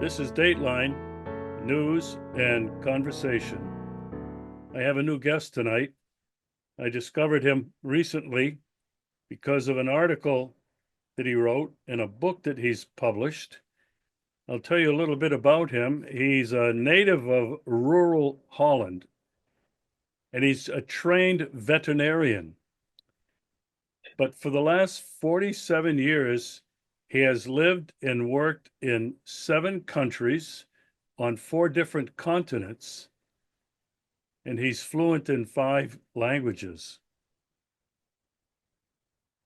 This is Dateline, News and Conversation. I have a new guest tonight. I discovered him recently because of an article that he wrote in a book that he's published. I'll tell you a little bit about him. He's a native of rural Holland, and he's a trained veterinarian. But for the last 47 years, he has lived and worked in 7 countries on 4 different continents, and he's fluent in 5 languages.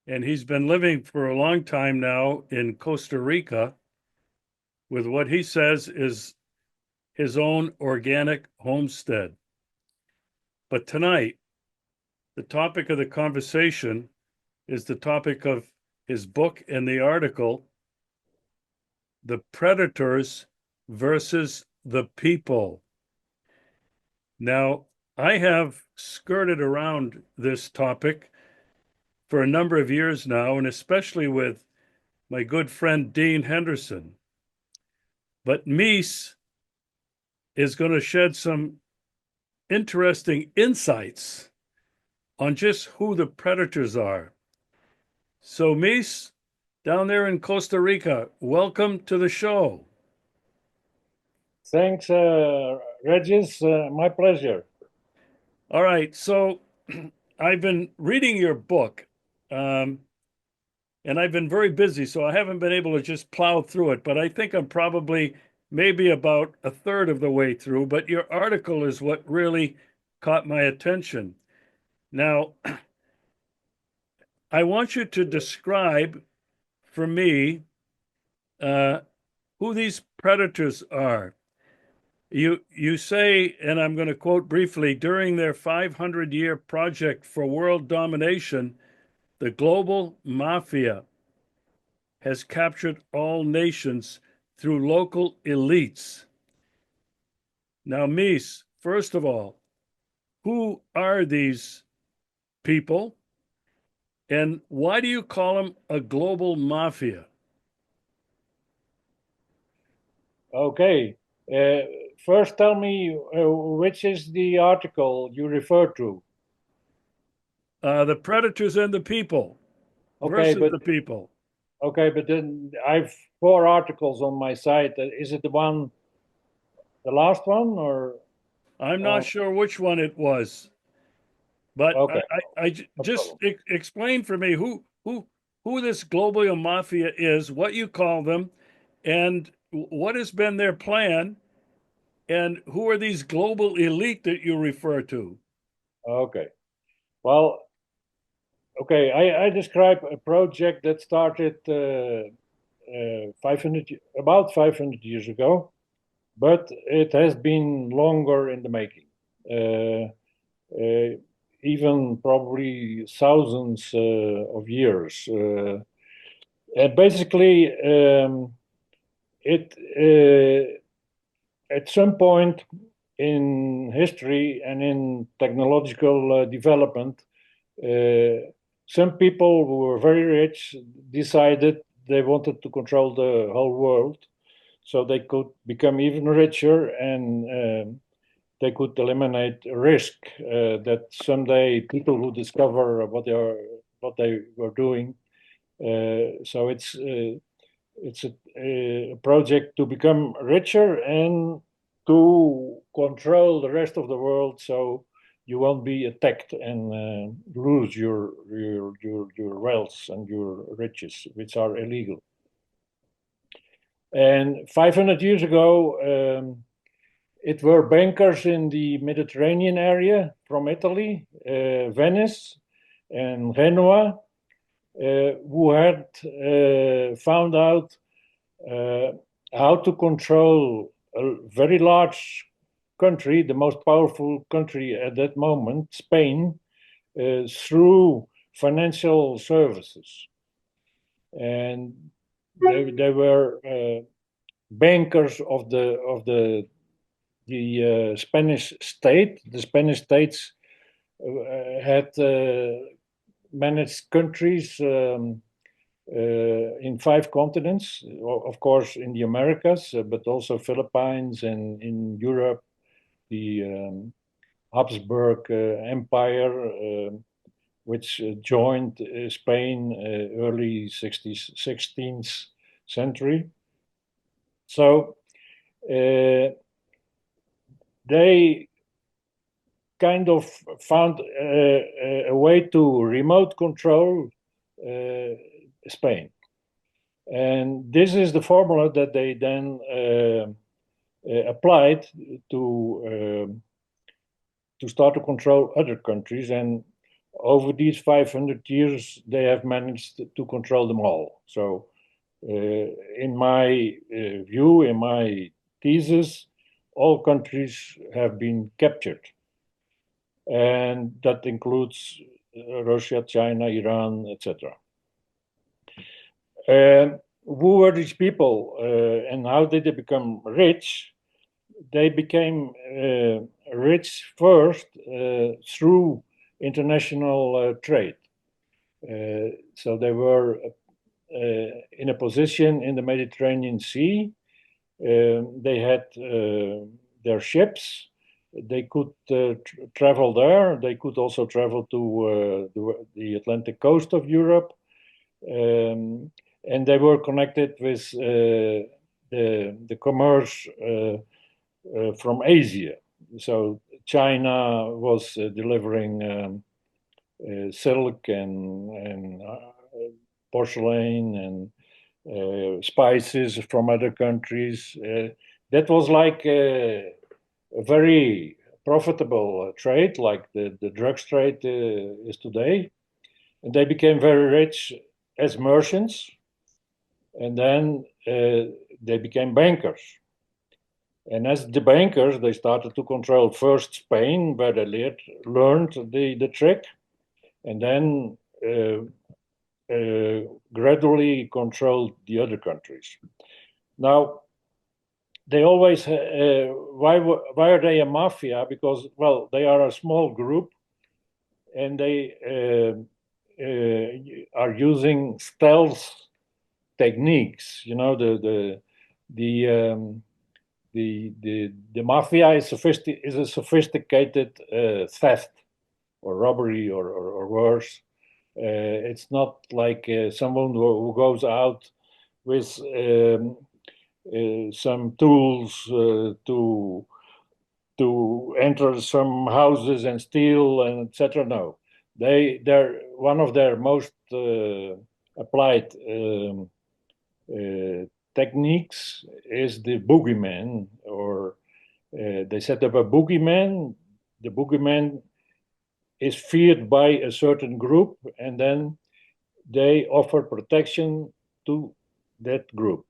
And he's been living for a long time now in Costa Rica with what he says is his own organic homestead. But tonight, the topic of the conversation is the topic of his book and the article, The Predators versus the People. Now, I have skirted around this topic for a number of years now, and especially with my good friend Dean Henderson. But Mees is going to shed some interesting insights on just who the predators are. So, Mees, down there in Costa Rica, welcome to the show. Thanks, Regis. My pleasure. All right, so I've been reading your book, and I've been very busy, so I haven't been able to just plow through it, but I think I'm probably maybe about a third of the way through. But your article is what really caught my attention. Now, I want you to describe for me who these predators are. You say, and I'm going to quote briefly, during their 500-year project for world domination, the Global Mafia has captured all nations through local elites. Now, Mees, first of all, who are these people, and why do you call them a global mafia? Okay. First, tell me which is the article you refer to. The predators and the people Okay, versus but the people. okay, but then I've 4 articles on my site. Is it the last one, or? I'm not sure which one it was, but Okay, no just problem. explain for me who this global mafia is, what you call them, and what has been their plan, and who are these global elite that you refer to? Okay. Well, okay. I describe a project that started about 500 years ago, but it has been longer in the making. Uh, even probably thousands of years. And basically, it at some point in history and in technological development, some people who were very rich decided they wanted to control the whole world, so they could become even richer and they could eliminate risk that someday people will discover what they were doing. So it's a project to become richer and to control the rest of the world, so you won't be attacked and lose your wealth and your riches, which are illegal. And 500 years ago. It were bankers in the Mediterranean area from Italy, Venice, and Genoa, who had found out how to control a very large country, the most powerful country at that moment, Spain, through financial services. And they were bankers of the Spanish state. The Spanish states had managed countries in 5 continents, of course, in the Americas, but also Philippines and in Europe, the Habsburg Empire, which joined Spain early 16th century. So they kind of found a way to remote control Spain. And this is the formula that they then applied to start to control other countries. And over these 500 years, they have managed to control them all. So in my view, in my thesis, all countries have been captured. And that includes Russia, China, Iran, etc. Who were these people and how did they become rich? They became rich first through international trade. So they were in a position in the Mediterranean Sea. They had their ships. They could travel there. They could also travel to the Atlantic coast of Europe. And they were connected with the commerce from Asia. So China was delivering silk and porcelain and spices from other countries. That was like a very profitable trade, like the drugs trade is today. And they became very rich as merchants, and then they became bankers. And as the bankers, they started to control first Spain, where they learned the trick, and then gradually controlled the other countries. Now, they always, why are they a mafia? Because, well, they are a small group, and they are using stealth techniques. You know, the mafia is a sophisticated theft or robbery or worse. It's not like someone who goes out with some tools to enter some houses and steal and etc. No, they're one of their most applied techniques is the boogeyman, or they set up a boogeyman. The boogeyman is feared by a certain group, and then they offer protection to that group.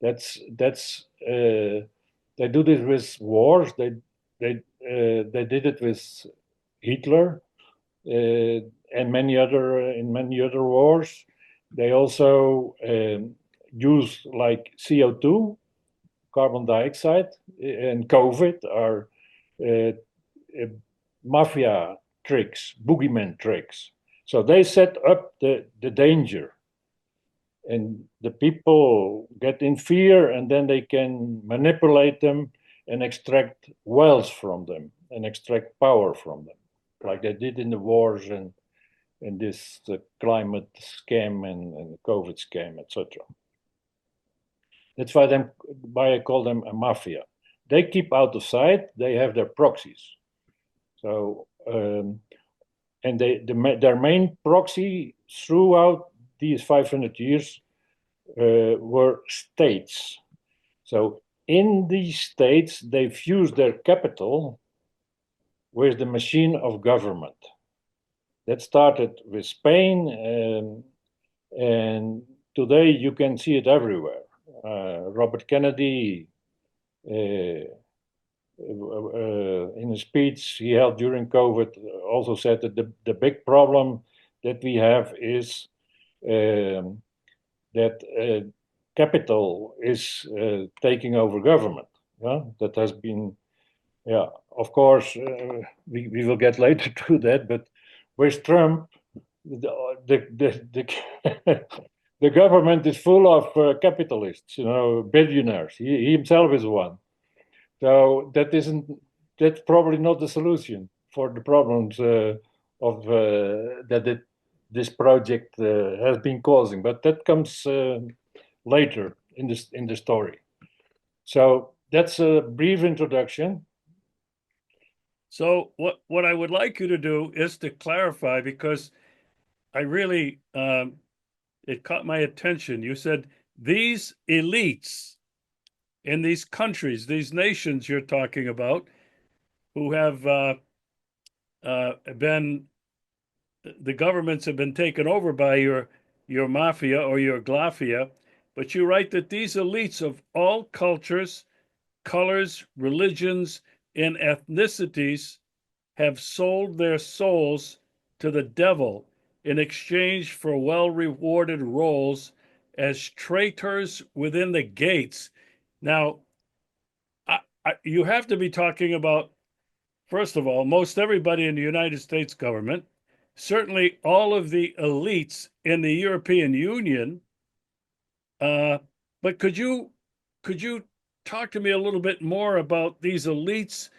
They do this with wars. They did it with Hitler and many other wars. They also use like CO2, carbon dioxide, and COVID are mafia tricks, boogeyman tricks. So they set up the danger, and the people get in fear, and then they can manipulate them and extract wealth from them and extract power from them, like they did in the wars and in this climate scam and COVID scam, etc. That's why I call them a mafia. They keep out of sight. They have their proxies. So and their main proxy throughout these 500 years were states. So in these states, they fused their capital with the machine of government. That started with Spain, and today you can see it everywhere. Robert Kennedy, in a speech he held during COVID, also said that the big problem that we have is that capital is taking over government. That has been, of course, we will get later to that, but with Trump, the the government is full of capitalists, billionaires. He himself is one. So that's probably not the solution for the problems that this project has been causing. But that comes later in the story. So that's a brief introduction. So what I would like you to do is to clarify, because I really it caught my attention. You said these elites in these countries, these nations you're talking about, who have been, the governments have been taken over by your mafia or your Glafia, but you write that these elites of all cultures, colors, religions, and ethnicities have sold their souls to the devil in exchange for well-rewarded roles as traitors within the gates. Now, you have to be talking about, first of all, most everybody in the United States government, certainly all of the elites in the European Union. But could you talk to me a little bit more about these elites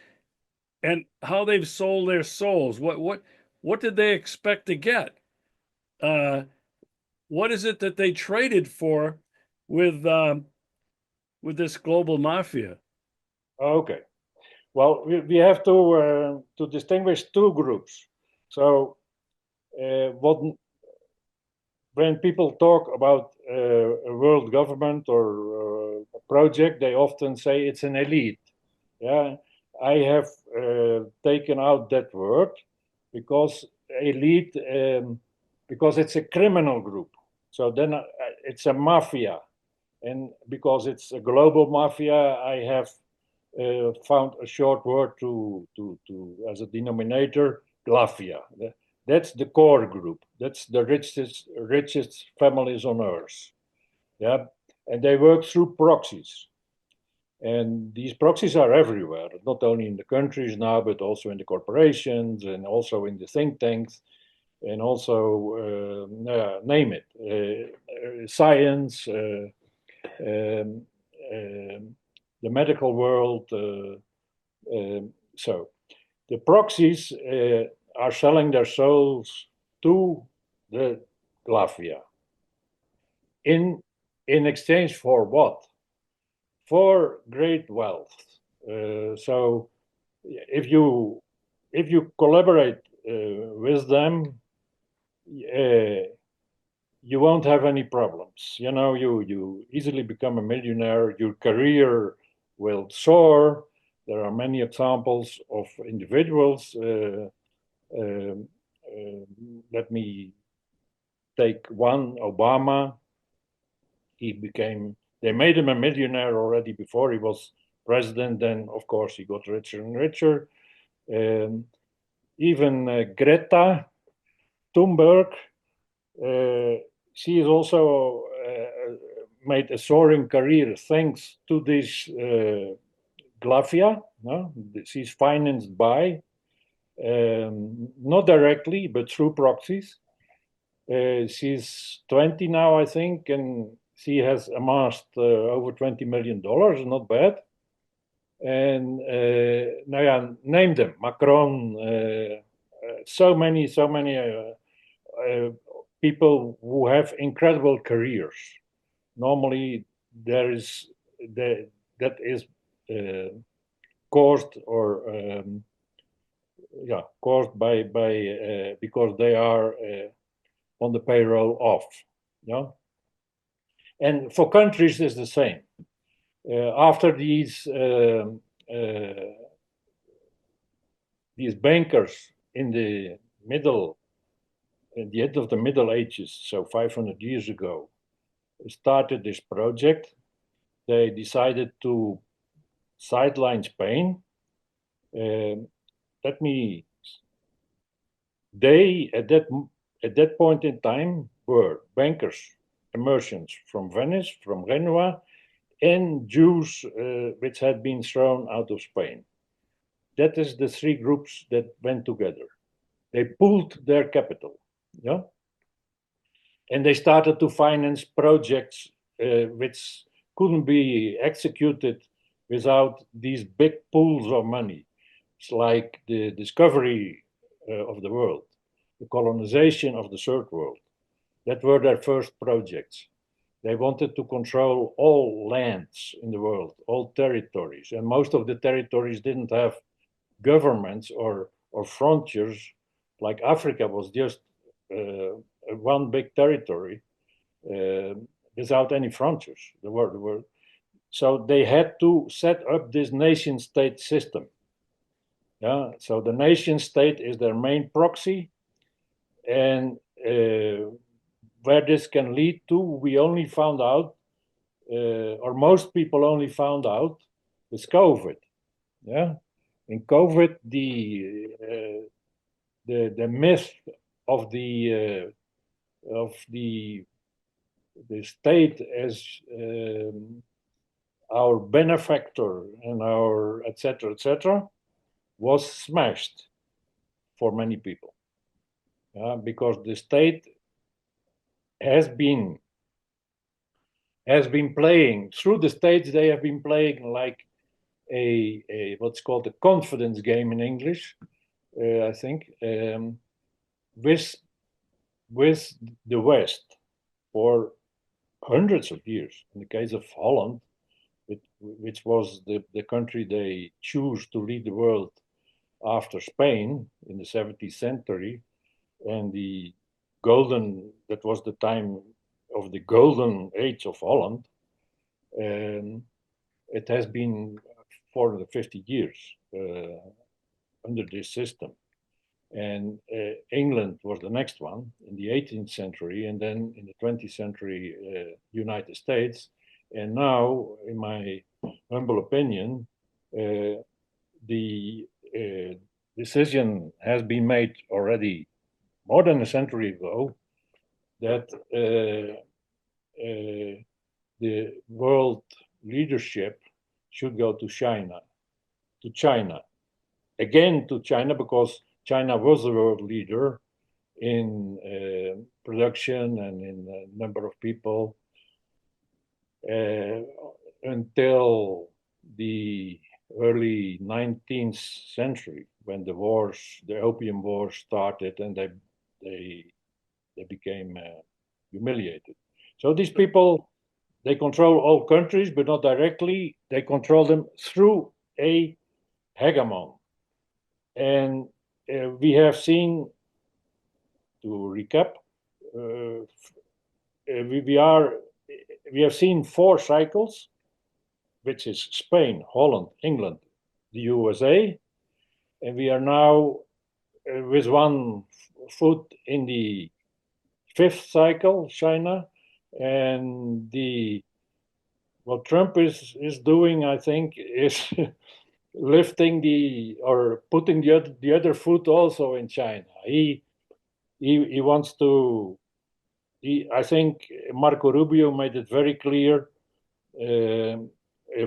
and how they've sold their souls? What did they expect to get? What is it that they traded for with this global mafia? Okay. Well, we have to distinguish two groups. So, when people talk about a world government or a project, they often say it's an elite. Yeah, I have taken out that word because elite, because it's a criminal group. So then it's a mafia, and because it's a global mafia, I have found a short word to as a denominator, Glafia. That's the core group. That's the richest families on earth. Yeah, and they work through proxies. And these proxies are everywhere, not only in the countries now, but also in the corporations and also in the think tanks, and also name it, science, the medical world. So the proxies are selling their souls to the Glafia. In exchange for what? For great wealth. So if you collaborate with them, you won't have any problems. You easily become a millionaire. Your career will soar. There are many examples of individuals. Let me take one, Obama. They made him a millionaire already before he was president. Then, of course, he got richer and richer. Even Greta Thunberg, she has also made a soaring career thanks to this Glafia. No? She's financed by, not directly, but through proxies. She's 20 now, I think, and she has amassed over $20 million, not bad. And name them: Macron, so many people who have incredible careers. Normally, that is caused caused by because they are on the payroll of. Yeah. And for countries, it's the same. After these bankers in the at the end of the Middle Ages, so 500 years ago, started this project, they decided to sideline Spain. They at that point in time were bankers, merchants from Venice, from Genoa, and Jews which had been thrown out of Spain. That is the three groups that went together. They pooled their capital. Yeah. and they started to finance projects which couldn't be executed without these big pools of money. It's like the discovery of the world, the colonization of the third world. That were their first projects. They wanted to control all lands in the world, all territories, and most of the territories didn't have governments or frontiers. Like Africa was just one big territory uh, without any frontiers. So they had to set up this nation state system. Yeah, so the nation state is their main proxy, and where this can lead to, we only found out, or most people only found out, with COVID. Yeah, in COVID, the myth of the state as our benefactor and our etc. was smashed for many people, because the state has been playing through the states. They have been playing like a what's called a confidence game in English, I think, with the West for hundreds of years. In the case of Holland, which was the country they choose to lead the world after Spain in the 17th century, and that was the time of the golden age of Holland. It has been 450 years under this system. And England was the next one in the 18th century, and then in the 20th century, United States. And now, in my humble opinion, the decision has been made already more than a century ago that the world leadership should go to China, again to China, because China was the world leader in production and in number of people until the early 19th century, when the Opium Wars started, and they became humiliated. So these people, they control all countries, but not directly. They control them through a hegemon. And we have seen, to recap, we have seen 4 cycles, which is Spain, Holland, England, the USA, and we are now with one foot in the 5th cycle, China, and what Trump is doing, I think, is lifting or putting the other foot also in China. He wants to. I think Marco Rubio made it very clear a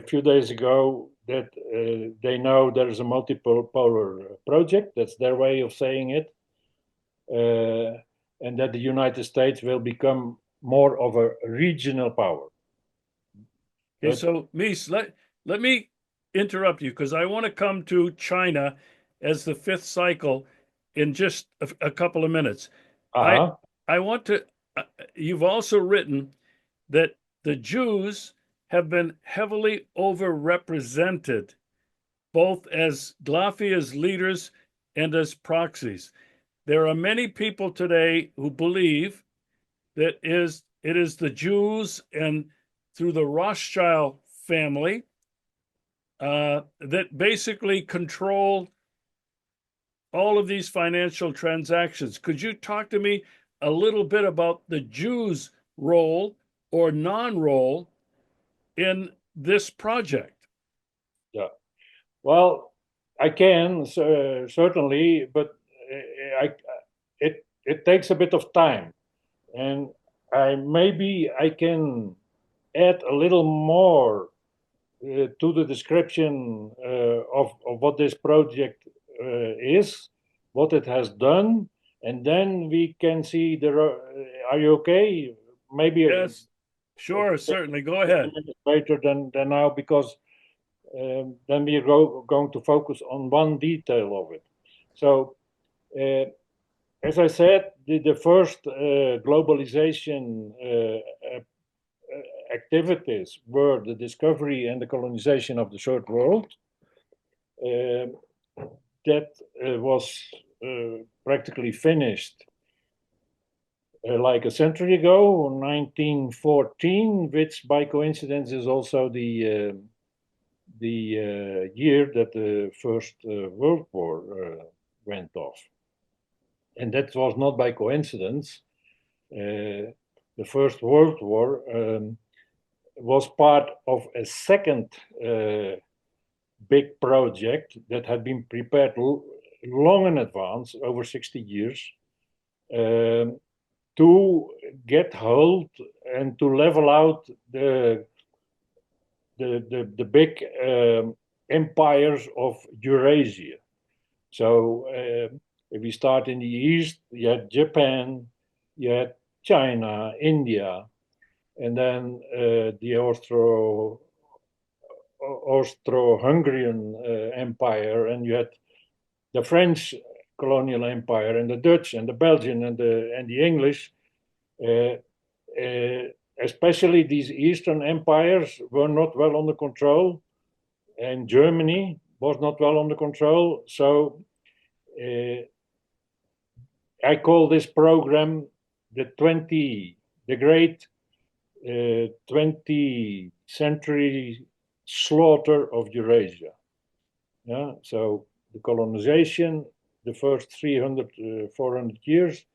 few days ago that they know there is a multipolar project. That's their way of saying it, and that the United States will become more of a regional power. Okay, so Mees, let me interrupt you because I want to come to China as the 5th cycle in just a couple of minutes. I want to. You've also written that the Jews have been heavily overrepresented, both as Glafia's leaders and as proxies. There are many people today who believe that it is the Jews and through the Rothschild family that basically control all of these financial transactions. Could you talk to me a little bit about the Jews' role or non-role in this project? Yeah, well, I can certainly, but it takes a bit of time, and maybe I can add a little more to the description of what this project is, what it has done, and then we can see are you okay? Maybe Yes, sure, certainly. Go ahead. later than now, because then we are going to focus on one detail of it. So, as I said, the first globalization activities were the discovery and the colonization of the Third World. That was practically finished like a century ago, 1914, which by coincidence is also the year that the First World War went off. And that was not by coincidence. The First World War was part of a second big project that had been prepared long in advance, over 60 years, to get hold and to level out the big empires of Eurasia. So if we start in the east, you had Japan, you had China, India, and then the Austro-Hungarian Empire, and you had the French colonial empire, and the Dutch, and the Belgian, and the English. Especially these Eastern empires were not well under control, and Germany was not well under control. So I call this program the great 20th century slaughter of Eurasia. Yeah, so the colonization, the first 300, 400 years,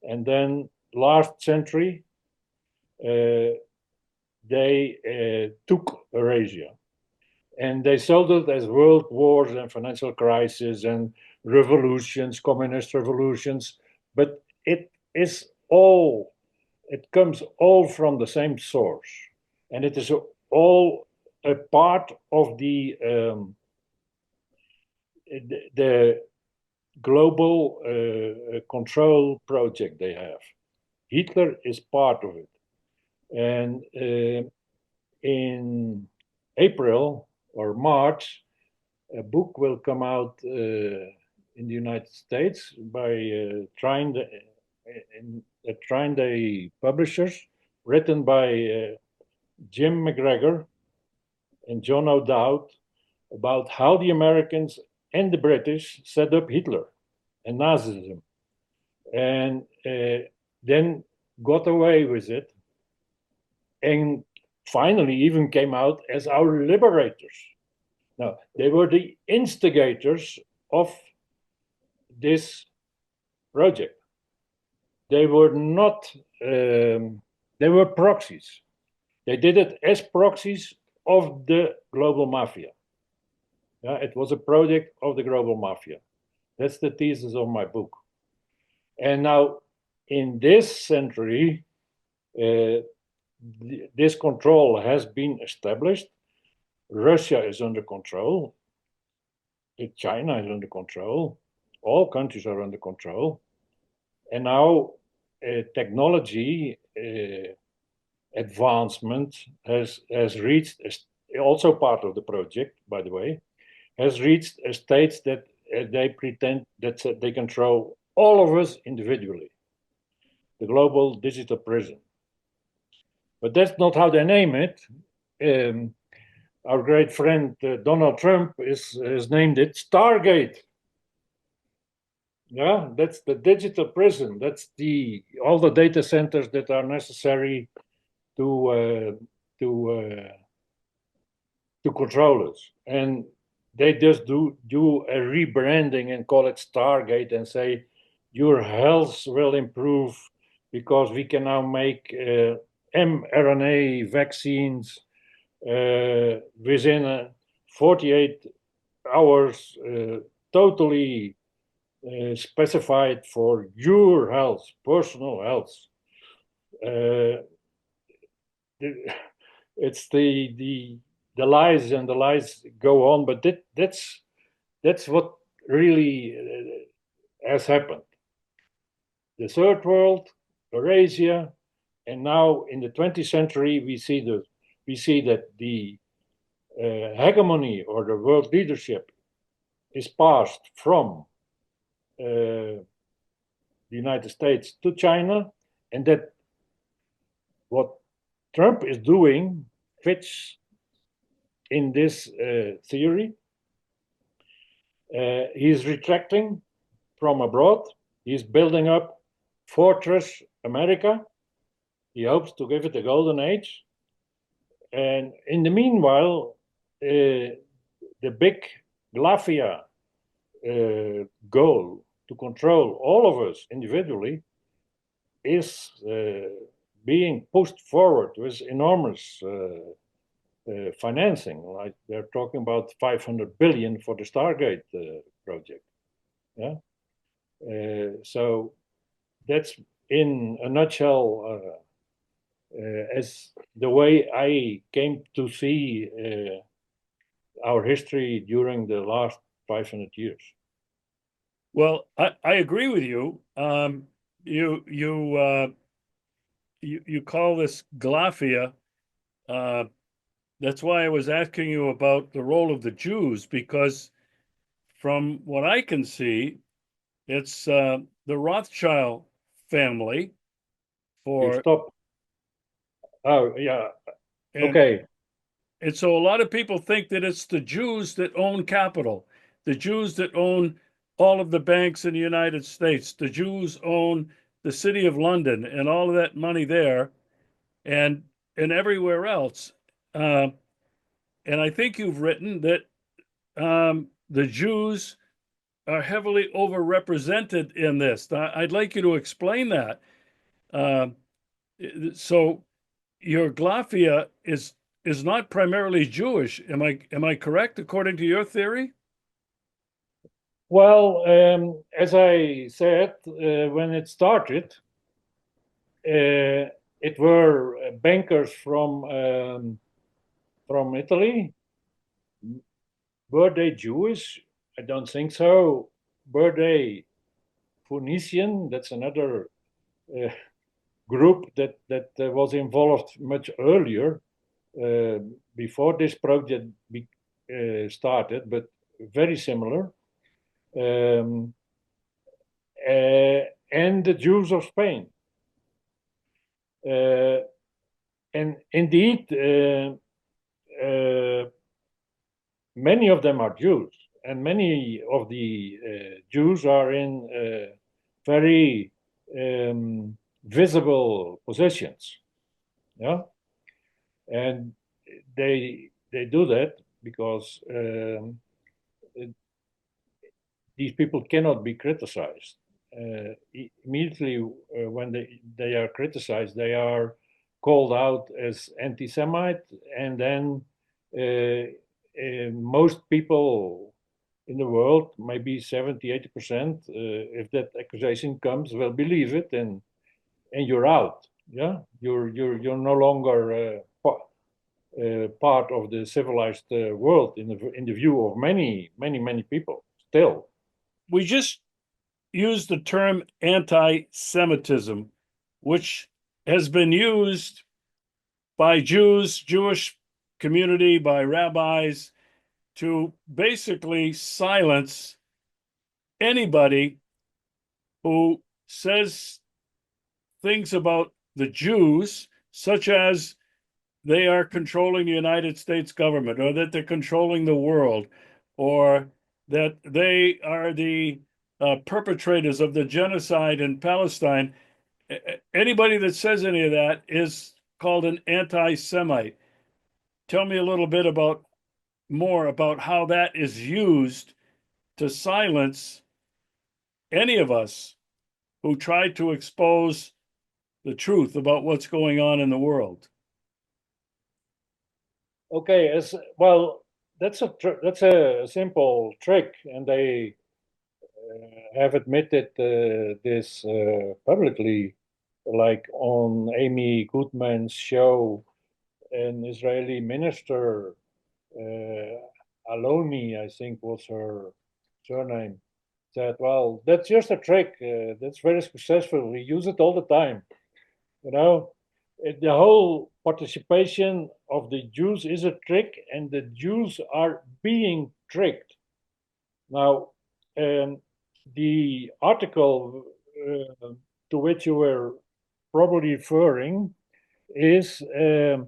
and then last century, they took Eurasia. And they sold it as world wars and financial crises and revolutions, communist revolutions. But it comes all from the same source. And it is all a part of the global control project they have. Hitler is part of it. And in April or March, a book will come out in the United States by Trine publishers, written by Jim McGregor and John O'Dowd, about how the Americans and the British set up Hitler and Nazism, and then got away with it, and finally even came out as our liberators. Now, they were the instigators of this project. They were not, they were proxies. They did it as proxies of the Global Mafia. Yeah, it was a project of the Global Mafia. That's the thesis of my book. And now, in this century, this control has been established. Russia is under control. China is under control. All countries are under control. And now technology advancement has reached, also part of the project, by the way, has reached a state that they pretend that they control all of us individually. The global digital prison. But that's not how they name it. Our great friend Donald Trump has named it Stargate. Yeah, that's the digital prison. That's all the data centers that are necessary to control us. And they just do a rebranding and call it Stargate and say your health will improve because we can now make mRNA vaccines within 48 hours, totally specified for your health, personal health. It's the lies, and the lies go on, but that's what really has happened. the Third World, Eurasia, and now in the 20th century we see that the hegemony or the world leadership is passed from the United States to China, and that what Trump is doing fits in this theory. He's retracting from abroad. He's building up Fortress America. He hopes to give it a golden age. And in the meanwhile, the big Glafia goal to control all of us individually is being pushed forward with enormous financing. Like they're talking about 500 billion for the Stargate project. Yeah. So that's in a nutshell as the way I came to see our history during the last 500 years. Well, I agree with you. You call this Glafia. That's why I was asking you about the role of the Jews, because from what I can see, it's the Rothschild family You for stop. Oh, yeah. and Okay. and so a lot of people think that it's the Jews that own capital, the Jews that own all of the banks in the United States, the Jews own the city of London and all of that money there, and everywhere else. Uh, and I think you've written that the Jews are heavily overrepresented in this. I'd like you to explain that. Uh, so your Glafia is not primarily Jewish. Am I correct according to your theory? Well, as I said, when it started, it were bankers from Italy. Were they Jewish? I don't think so. Were they Phoenician? That's another group that was involved much earlier, before this project started, but very similar. Um, and the Jews of Spain. And indeed, many of them are Jews, and many of the Jews are in very visible positions. Yeah, and they do that because these people cannot be criticized. Immediately when they are criticized, they are called out as anti-Semite, and then most people in the world, maybe 70, 80%, if that accusation comes, will believe it, and you're out. Yeah, you're no longer part of the civilized world in the view of many people still. We just used the term anti-Semitism, which has been used by Jews, Jewish community, by rabbis to basically silence anybody who says things about the Jews, such as they are controlling the United States government, or that they're controlling the world, or that they are the perpetrators of the genocide in Palestine. Anybody that says any of that is called an anti-Semite. Tell me a little bit more about how that is used to silence any of us who try to expose the truth about what's going on in the world. Okay, as well, that's a simple trick, and they have admitted this publicly, like on Amy Goodman's show. An Israeli minister, Aloni, I think was her surname, said, well, that's just a trick. That's very successful. We use it all the time. You know, the whole participation of the Jews is a trick, and the Jews are being tricked. Now, the article to which you were probably referring is the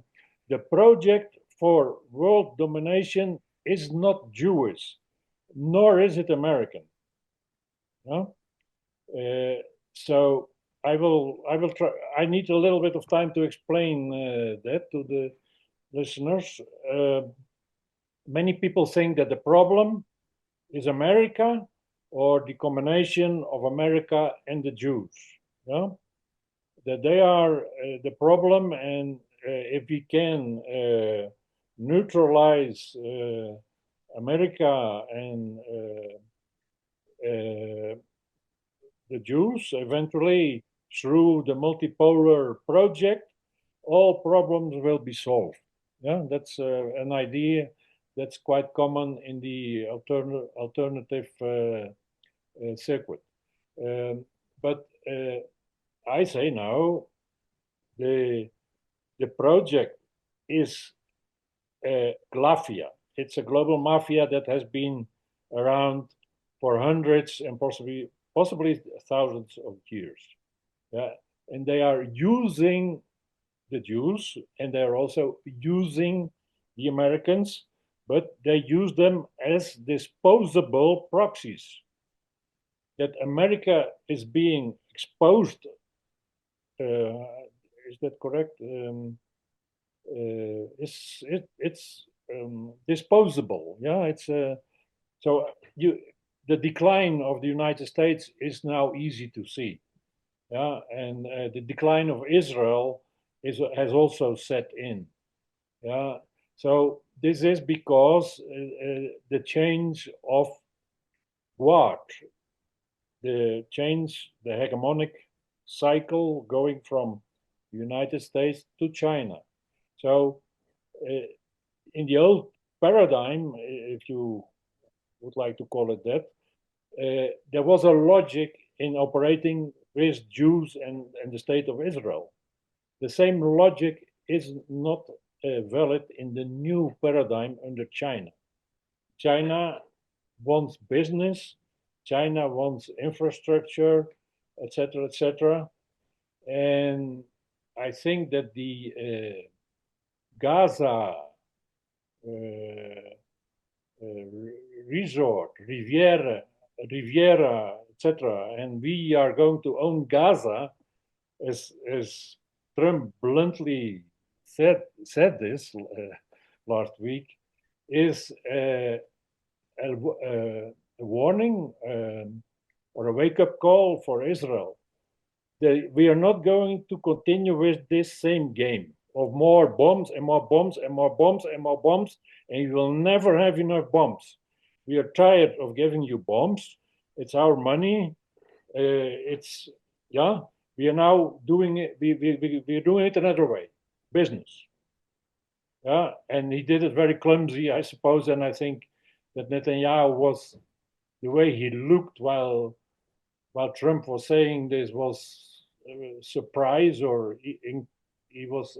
project for world domination is not Jewish, nor is it American. No? So I will try. I need a little bit of time to explain that to the listeners. Many people think that the problem is America or the combination of America and the Jews. Yeah? That they are the problem, and if we can neutralize America and the Jews eventually through the multipolar project, all problems will be solved. Yeah, that's an idea that's quite common in the alternative circuit. But I say now, the project is Glafia. It's a global mafia that has been around for hundreds and possibly thousands of years. Yeah, and they are using the Jews, and they're also using the Americans, but they use them as disposable proxies. That America is being exposed. Is that correct? It's disposable. Yeah, it's so the decline of the United States is now easy to see. Yeah, and the decline of Israel has also set in. Yeah, so this is because the change of guard, the hegemonic cycle going from the United States to China. So in the old paradigm, if you would like to call it that, there was a logic in operating with Jews and the state of Israel. The same logic is not valid in the new paradigm under China. China wants business, China wants infrastructure, etc., etc. And I think that the Gaza resort, Riviera, etc., and we are going to own Gaza, as Trump bluntly said this last week, is a warning or a wake-up call for Israel. We are not going to continue with this same game of more bombs and more bombs and more bombs and more bombs, and you will never have enough bombs. We are tired of giving you bombs. It's our money. We are now doing it. We're doing it another way, business. Yeah, and he did it very clumsy, I suppose. And I think that Netanyahu was the way he looked while Trump was saying this was a surprise, or he was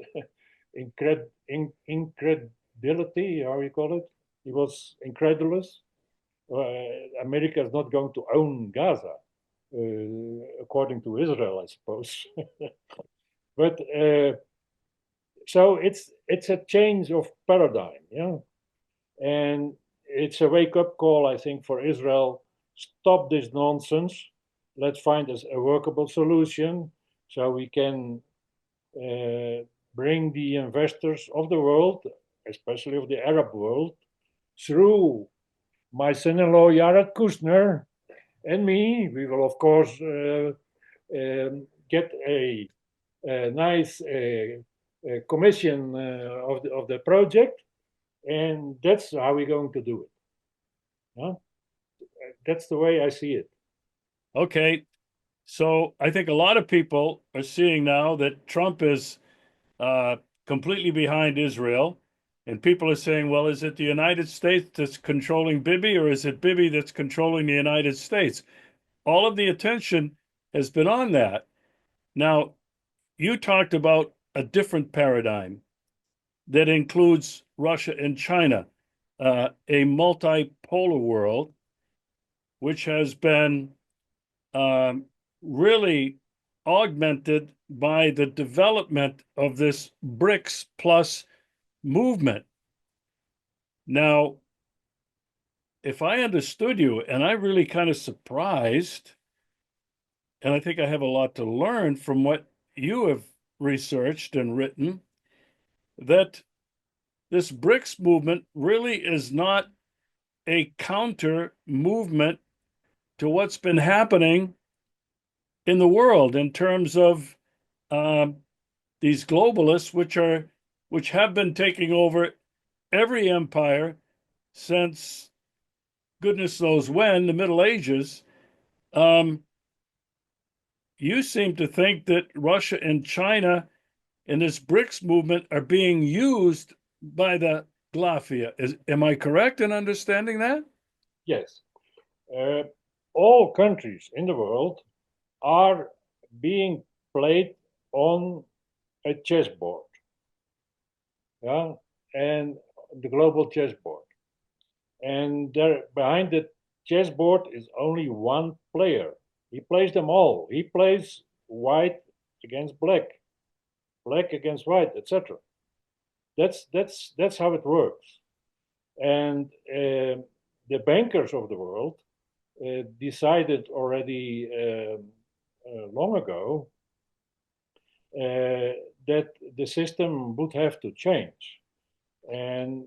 incredulity, how you call it. He was incredulous. America is not going to own Gaza, according to Israel, I suppose. But so it's a change of paradigm, yeah, and it's a wake-up call, I think, for Israel. Stop this nonsense. Let's find a workable solution so we can bring the investors of the world, especially of the Arab world, through my son-in-law Jared Kushner and me. We will, of course, get a nice commission of the project, and that's how we're going to do it. Huh? That's the way I see it. Okay. So I think a lot of people are seeing now that Trump is completely behind Israel. And people are saying, well, is it the United States that's controlling Bibi, or is it Bibi that's controlling the United States? All of the attention has been on that. Now, you talked about a different paradigm that includes Russia and China, a multipolar world, which has been um, really augmented by the development of this BRICS plus movement. Now, if I understood you, and I'm really kind of surprised, and I think I have a lot to learn from what you have researched and written, that this BRICS movement really is not a counter movement to what's been happening in the world in terms of um, these globalists, which have been taking over every empire since goodness knows when, the Middle Ages. Um, you seem to think that Russia and China in this BRICS movement are being used by the Glafia. Am I correct in understanding that? Yes. Uh, all countries in the world are being played on a chessboard, yeah, and the global chessboard. And there behind the chessboard is only one player. He plays them all. He plays white against black, black against white, etc. That's how it works. And the bankers of the world decided already long ago that the system would have to change. And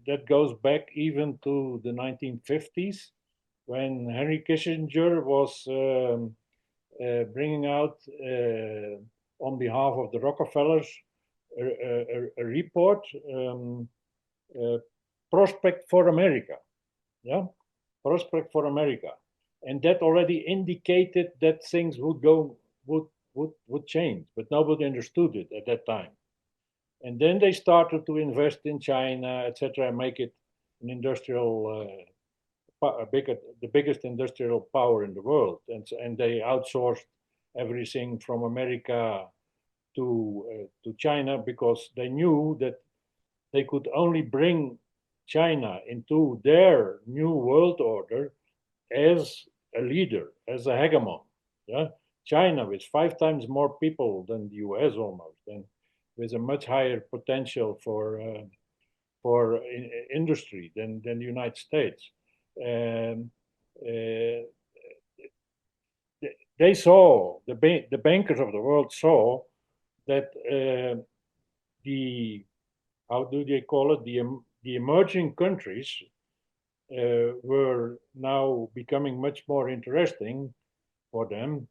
that goes back even to the 1950s when Henry Kissinger was bringing out on behalf of the Rockefellers a report, Prospect for America. Yeah, Prospect for America, and that already indicated that things would change, but nobody understood it at that time. And then they started to invest in China, etc., and make it an industrial, the biggest industrial power in the world. And they outsourced everything from America to China because they knew that they could only bring China into their new world order as a leader, as a hegemon. Yeah, China with 5 times more people than the U.S. almost, and with a much higher potential for industry than the United States. Um, uh, they saw the bankers of the world saw that the how do they call it the emerging countries were now becoming much more interesting for them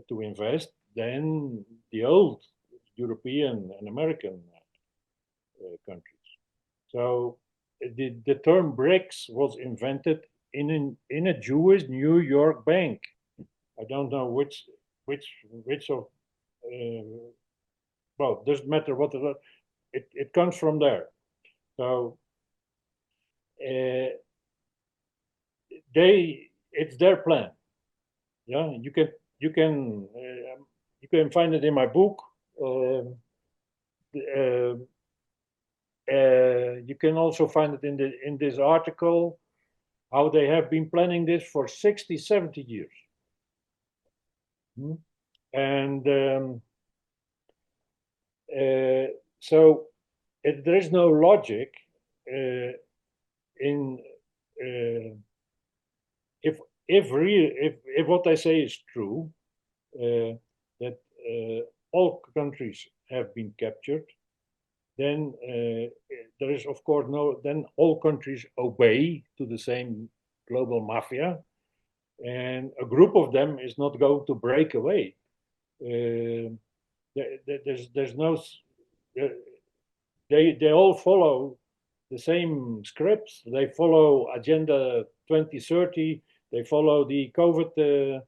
to invest than the old European and American countries. So the term BRICS was invented in a Jewish New York bank. I don't know which of well, doesn't matter what it comes from there. So uh, it's their plan. Yeah, you can find it in my book. Uh, you can also find it in this article how they have been planning this for 60, 70 years. And so there is no logic in if if what I say is true, that all countries have been captured, then there is of course no. Then all countries obey to the same global mafia, and a group of them is not going to break away. There's no. They all follow the same scripts. They follow Agenda 2030. They follow the COVID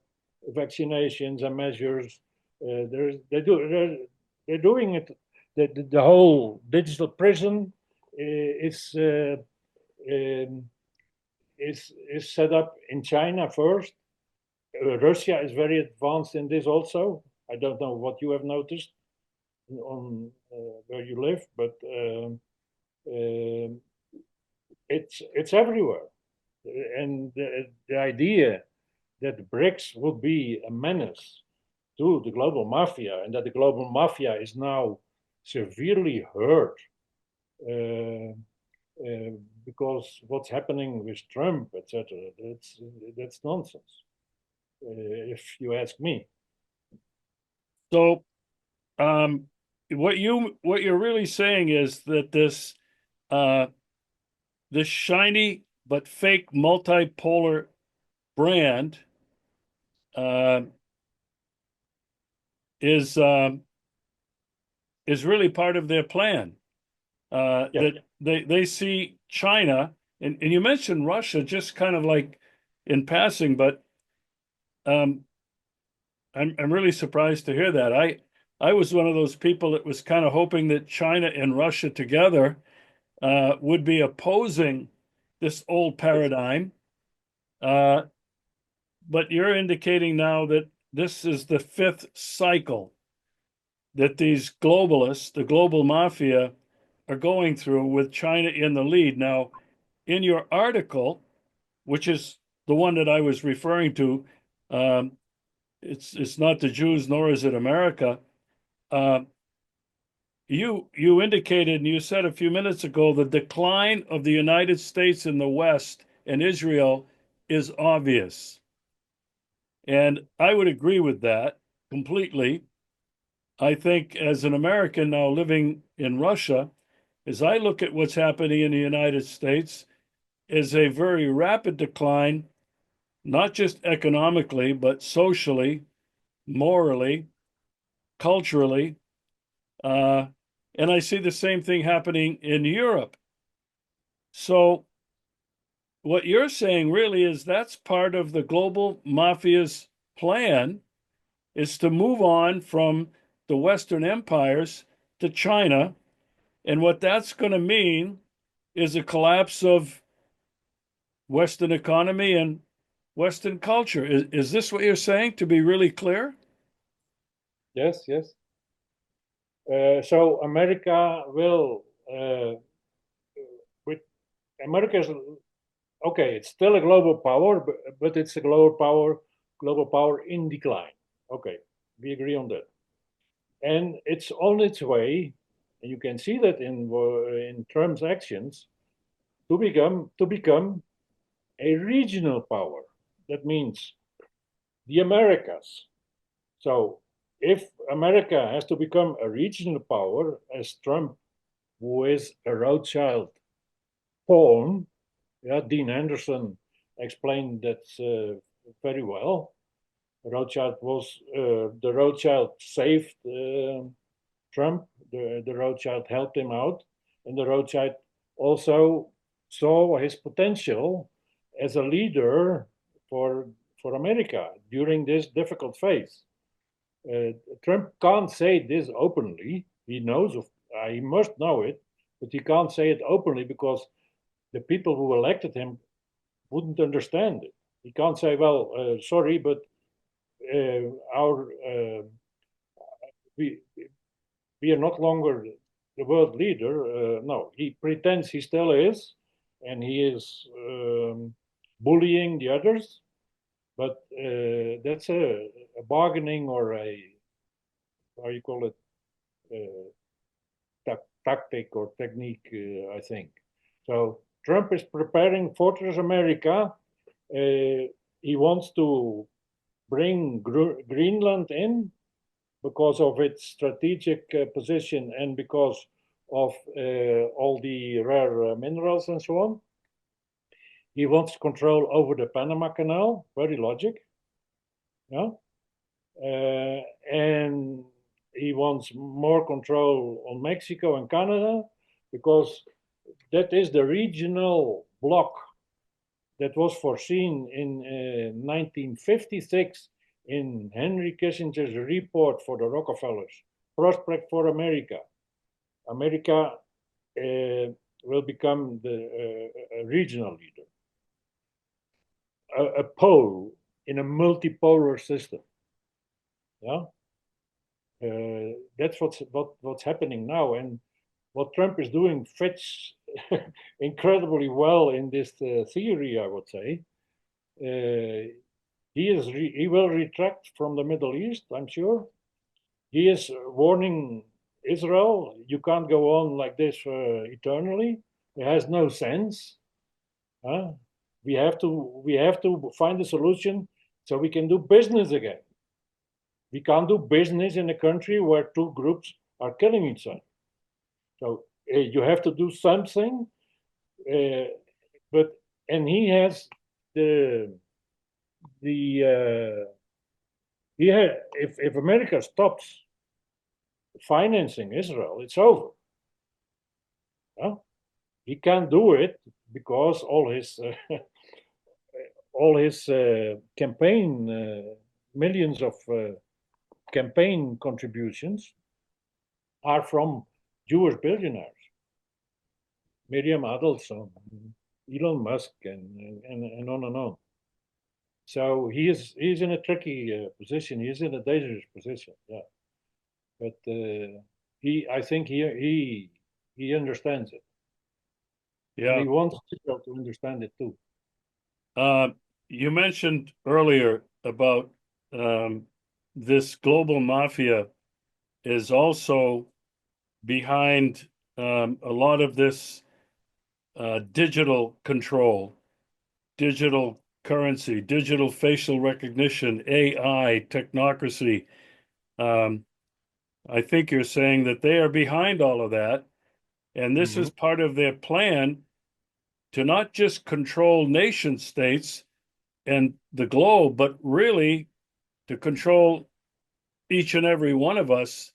vaccinations and measures. They're doing it. The whole digital prison um, is set up in China first. Russia is very advanced in this also. I don't know what you have noticed on where you live, but it's everywhere. And the idea that the BRICS would be a menace to the global mafia, and that the global mafia is now severely hurt because what's happening with Trump, etc. That's nonsense, if you ask me. So, what you're really saying is that this shiny but fake multipolar brand uh, is really part of their plan. Yeah. That they see China, and you mentioned Russia just kind of like in passing, but um, I'm really surprised to hear that. I was one of those people that was kind of hoping that China and Russia together would be opposing this old paradigm. Uh, but you're indicating now that this is the fifth cycle that these globalists, the global mafia, are going through with China in the lead. Now, in your article, which is the one that I was referring to, um, it's not the Jews nor is it America. Uh, you indicated and you said a few minutes ago the decline of the United States in the West and Israel is obvious. And I would agree with that completely. I think as an American now living in Russia, as I look at what's happening in the United States, is a very rapid decline, not just economically, but socially, morally, culturally. Uh, and I see the same thing happening in Europe. So, what you're saying really is that's part of the global mafia's plan is to move on from the Western empires to China. And what that's going to mean is a collapse of Western economy and Western culture. Is this what you're saying, to be really clear? Yes, yes. So America will, with America's, okay, it's still a global power, but it's a global power in decline. Okay, we agree on that. And it's on its way, and you can see that in Trump's actions, to become a regional power. That means the Americas. So if America has to become a regional power, as Trump, who is a Rothschild pawn, yeah, Dean Henderson explained that very well. The Rothschild saved Trump. The Rothschild helped him out, and the Rothschild also saw his potential as a leader for for America during this difficult phase. Trump can't say this openly. He knows he must know it, but he can't say it openly because the people who elected him wouldn't understand it. He can't say, "Well, sorry, but our we we are not longer the world leader." No, he pretends he still is, and he is bullying the others. But that's a bargaining or a, how you call it, tactic or technique, I think. So Trump is preparing Fortress America. He wants to bring Greenland in because of its strategic position and because of all the rare minerals and so on. He wants control over the Panama Canal, very logic. Yeah. And he wants more control on Mexico and Canada because that is the regional bloc that was foreseen in 1956 in Henry Kissinger's report for the Rockefellers, Prospect for America. America will become a regional leader, a pole in a multipolar system. Yeah, that's what's happening now, and what Trump is doing fits incredibly well in this theory, I would say. He will retract from the Middle East, I'm sure. He is warning Israel, you can't go on like this eternally. It has no sense. Huh? We have to find a solution so we can do business again. We can't do business in a country where two groups are killing each other. So you have to do something. Uh, but and he has the he had if America stops financing Israel, it's over. Huh? He can't do it because all his campaign millions of campaign contributions are from Jewish billionaires, Miriam Adelson, Elon Musk, and on and on. So he's in a tricky position. He's in a dangerous position. Yeah, but I think he understands it, and Yeah. he wants people to understand it too. Uh, you mentioned earlier about um, this global mafia is also behind a lot of this digital control, digital currency, digital facial recognition, AI, technocracy. Um, I think you're saying that they are behind all of that. And this Mm-hmm. is part of their plan to not just control nation states and the globe, but really to control each and every one of us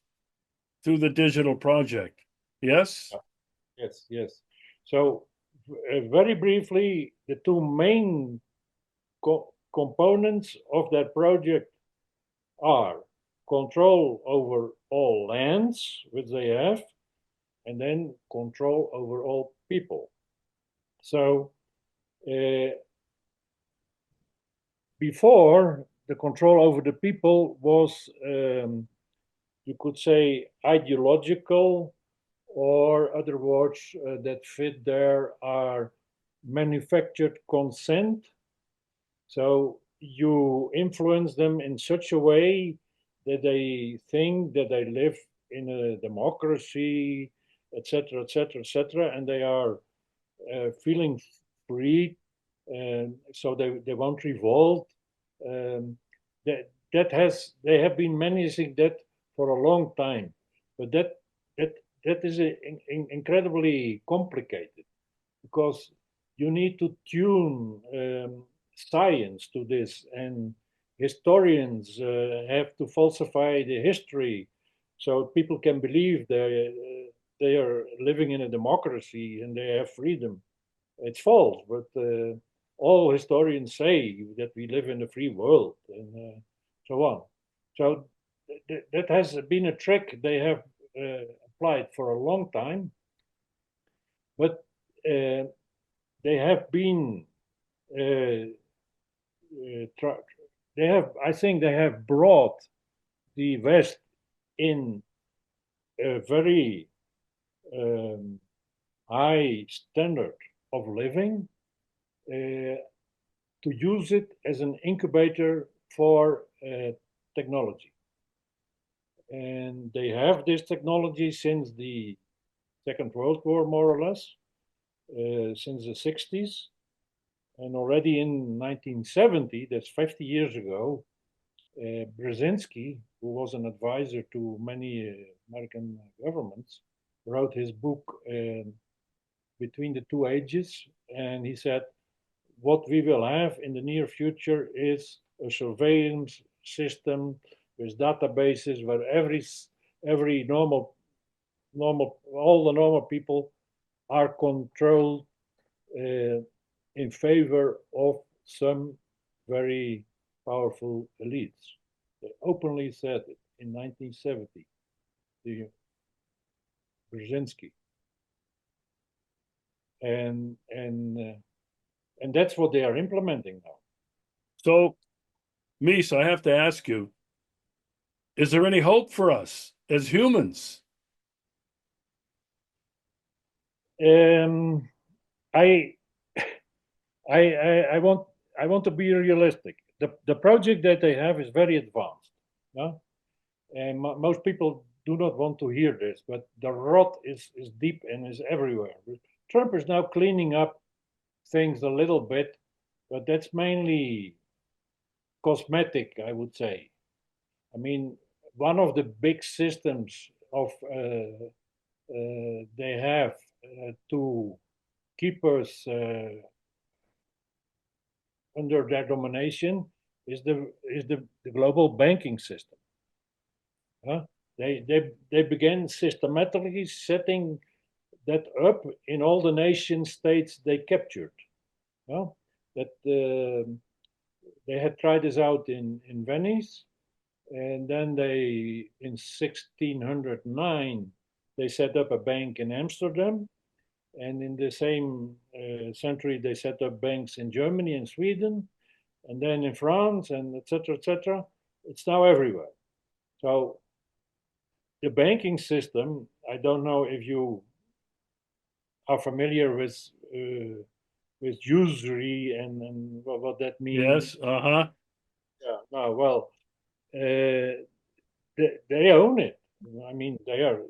through the digital project. Yes? Yes, yes. So, very briefly, the two main components of that project are control over all lands, which they have, and then control over all people. So, uh, before, the control over the people was, you could say, ideological, or other words that fit there are manufactured consent. So you influence them in such a way that they think that they live in a democracy, etc., etc., etc., and they are feeling free, so they won't revolt. Um, they have been managing that for a long time, but that that is incredibly complicated because you need to tune science to this, and historians have to falsify the history so people can believe they are living in a democracy and they have freedom. It's false, but all historians say that we live in a free world and so on. So that has been a trick they have applied for a long time, but they have been uh, they have, I think, they have brought the West in a very um, high standard of living to use it as an incubator for technology. And they have this technology since the Second World War, more or less, since the 60s. And already in 1970, that's 50 years ago, Brzezinski, who was an advisor to many American governments, wrote his book Between the Two Ages. And he said, what we will have in the near future is a surveillance system with databases where every all the normal people are controlled uh, in favor of some very powerful elites. They openly said it in 1970, the Brzezinski. and that's what they are implementing now. So, Mees, I have to ask you, is there any hope for us as humans? I, I want to be realistic. The project that they have is very advanced, yeah? And most people do not want to hear this, but the rot is deep and is everywhere. Trump is now cleaning up things a little bit, but that's mainly cosmetic, I would say. I mean, one of the big systems of they have to keep us under their domination is the global banking system. They began systematically setting that up in all the nation states they captured. That they had tried this out in Venice, and then they in 1609 they set up a bank in Amsterdam, and in the same century they set up banks in Germany and Sweden, and then in France, and etc. etc. It's now everywhere. So the banking system, I don't know if you are familiar with usury and what that means. Yes, uh-huh. Yeah, no, well, they own it. I mean, they are,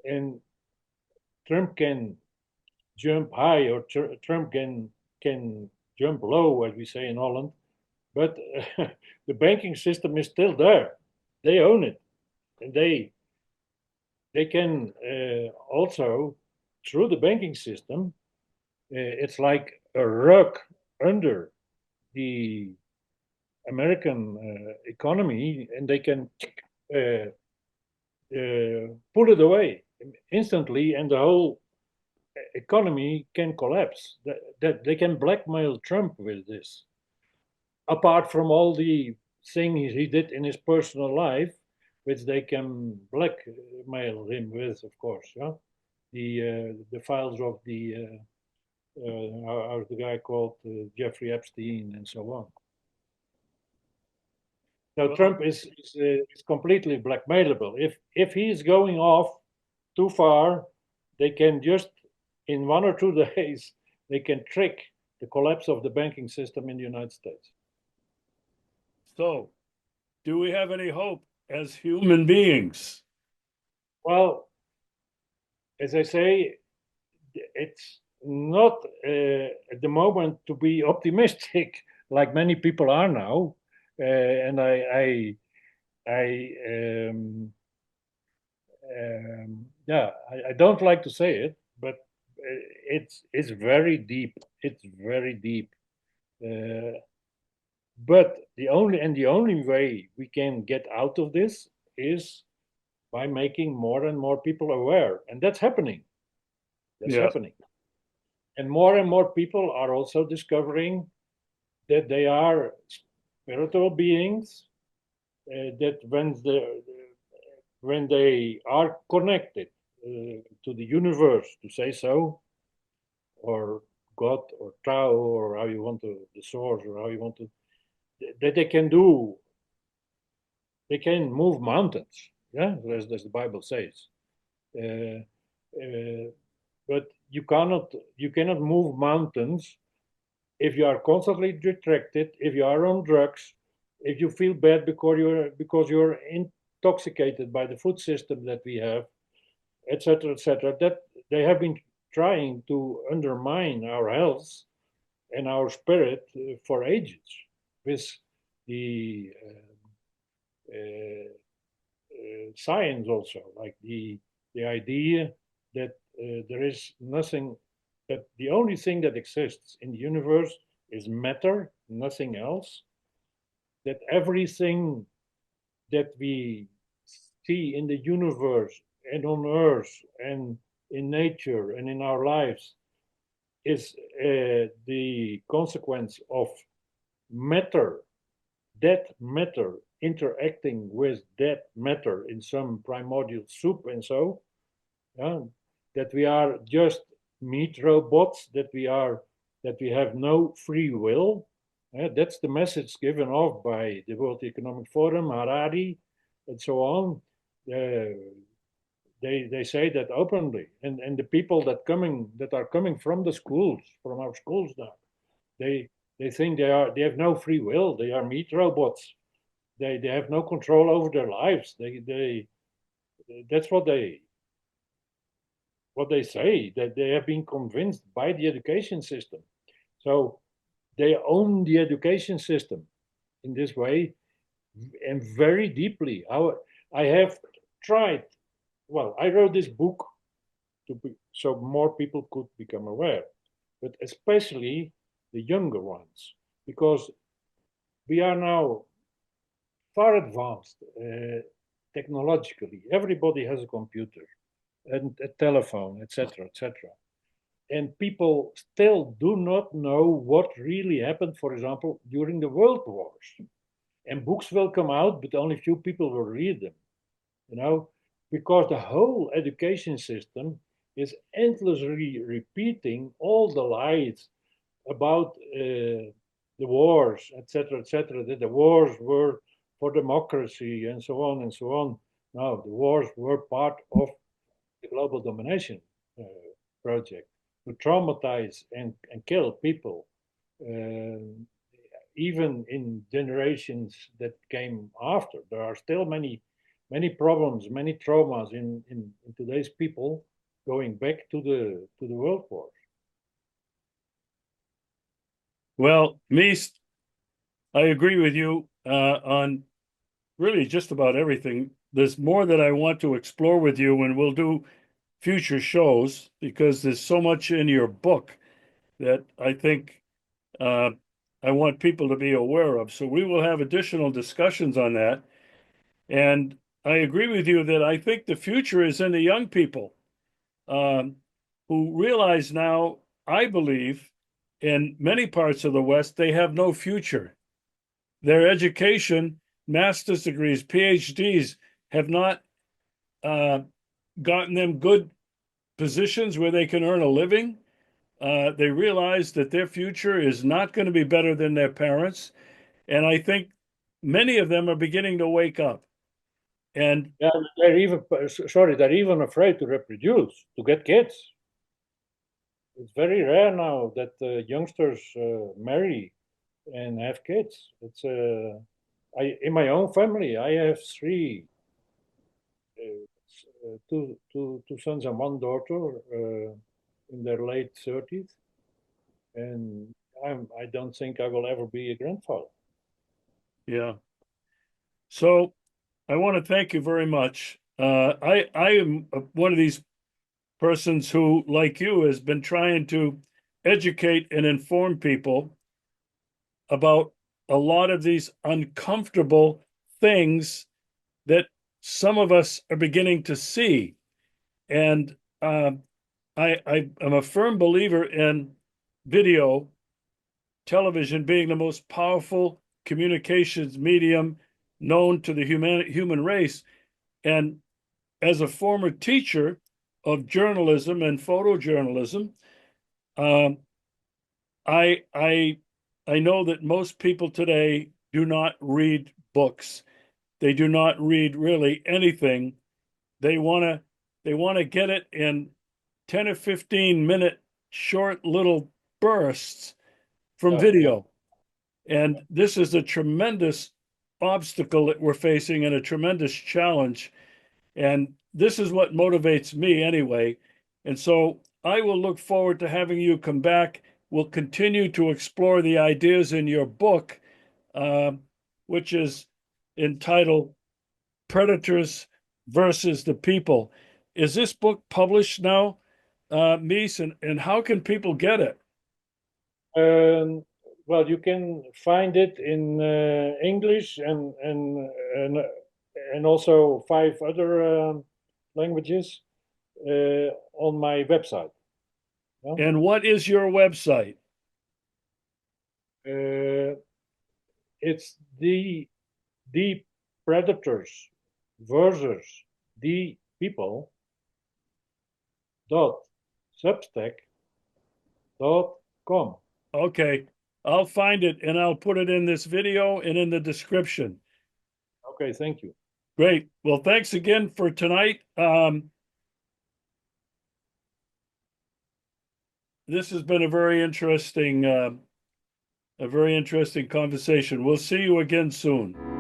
and Trump can jump high or Trump can jump low, as we say in Holland, but the banking system is still there. They own it, and they can also through the banking system. It's like a rug under the American economy, and they can uh, pull it away instantly, and the whole economy can collapse. That they can blackmail Trump with this. Apart from all the things he did in his personal life, which they can blackmail him with, of course. Yeah, the files of the how's the guy called Jeffrey Epstein and so on. So Well, Trump is completely blackmailable. If he is going off too far, they can just in 1 or 2 days they can trick the collapse of the banking system in the United States. so do we have any hope as human beings? Well, as I say, it's not at the moment to be optimistic like many people are now, and yeah, I don't like to say it, but it's very deep. It's very deep. But the only way we can get out of this is by making more and more people aware, and that's happening. That's Yeah. happening, and more people are also discovering that they are spiritual beings. That when they are connected to the universe, to say so, or God, or Tao, or how you want to, the source, or how you want to, that they can move mountains. Yeah, as the Bible says. Uh, uh, but you cannot move mountains if you are constantly distracted, if you are on drugs, if you feel bad because you're intoxicated by the food system that we have, etc., etc. That they have been trying to undermine our health and our spirit for ages with the science also, like the idea that there is nothing, that the only thing that exists in the universe is matter, nothing else, that everything that we see in the universe and on earth and in nature and in our lives is the consequence of matter, that matter interacting with that matter in some primordial soup and so, that we are just meat robots, that we have no free will. That's the message given off by the World Economic Forum, Harari, and so on. They say that openly, and the people that are coming from the schools, from our schools now, they think they have no free will. They are meat robots. They have no control over their lives. They that's what they say, that they have been convinced by the education system. So they own the education system in this way, and very deeply. I have tried. Well, I wrote this book so more people could become aware, but especially the younger ones, because we are now far advanced technologically. Everybody has a computer and a telephone, etc., etc. And people still do not know what really happened, for example, during the world wars. And books will come out, but only few people will read them, you know, because the whole education system is endlessly repeating all the lies about the wars, etc., that the wars were for democracy and so on and so on. No, the wars were part of the global domination uh, project to traumatize and kill people, uh, even in generations that came after. There are still many problems, many traumas in today's people going back to the world wars. Well, Mees, I agree with you on really just about everything. There's more that I want to explore with you, and we'll do future shows because there's so much in your book that I think uh, I want people to be aware of. So we will have additional discussions on that. And I agree with you that I think the future is in the young people um, who realize now, I believe, in many parts of the West, they have no future. Their education, master's degrees, PhDs, have not uh, gotten them good positions where they can earn a living. They realize that their future is not going to be better than their parents. And I think many of them are beginning to wake up. And Yeah, they're even afraid to reproduce, to get kids. It's very rare now that youngsters marry and have kids. In my own family, I have three, two sons and one daughter in their late 30s, and I don't think I will ever be a grandfather. yeah, so I want to thank you very much. I am one of these persons who, like you, has been trying to educate and inform people about a lot of these uncomfortable things that some of us are beginning to see. And I am a firm believer in video, television being the most powerful communications medium known to the human race. And as a former teacher of journalism and photojournalism, um, I I I know that most people today do not read books. They do not read really anything. They want to get it in 10 or 15-minute short little bursts from Yeah, video. And this is a tremendous obstacle that we're facing and a tremendous challenge. And this is what motivates me anyway. And so I will look forward to having you come back. We'll continue to explore the ideas in your book, uh, which is entitled Predators versus the People. Is this book published now, Mees, and how can people get it? Um, well, you can find it in English and also five other languages on my website. Yeah? And what is your website? Uh, it's the predators versus the people dot substack glafia.com. Okay. I'll find it and I'll put it in this video and in the description. Okay, thank you. Great. Well, thanks again for tonight. This has been a very interesting conversation. We'll see you again soon.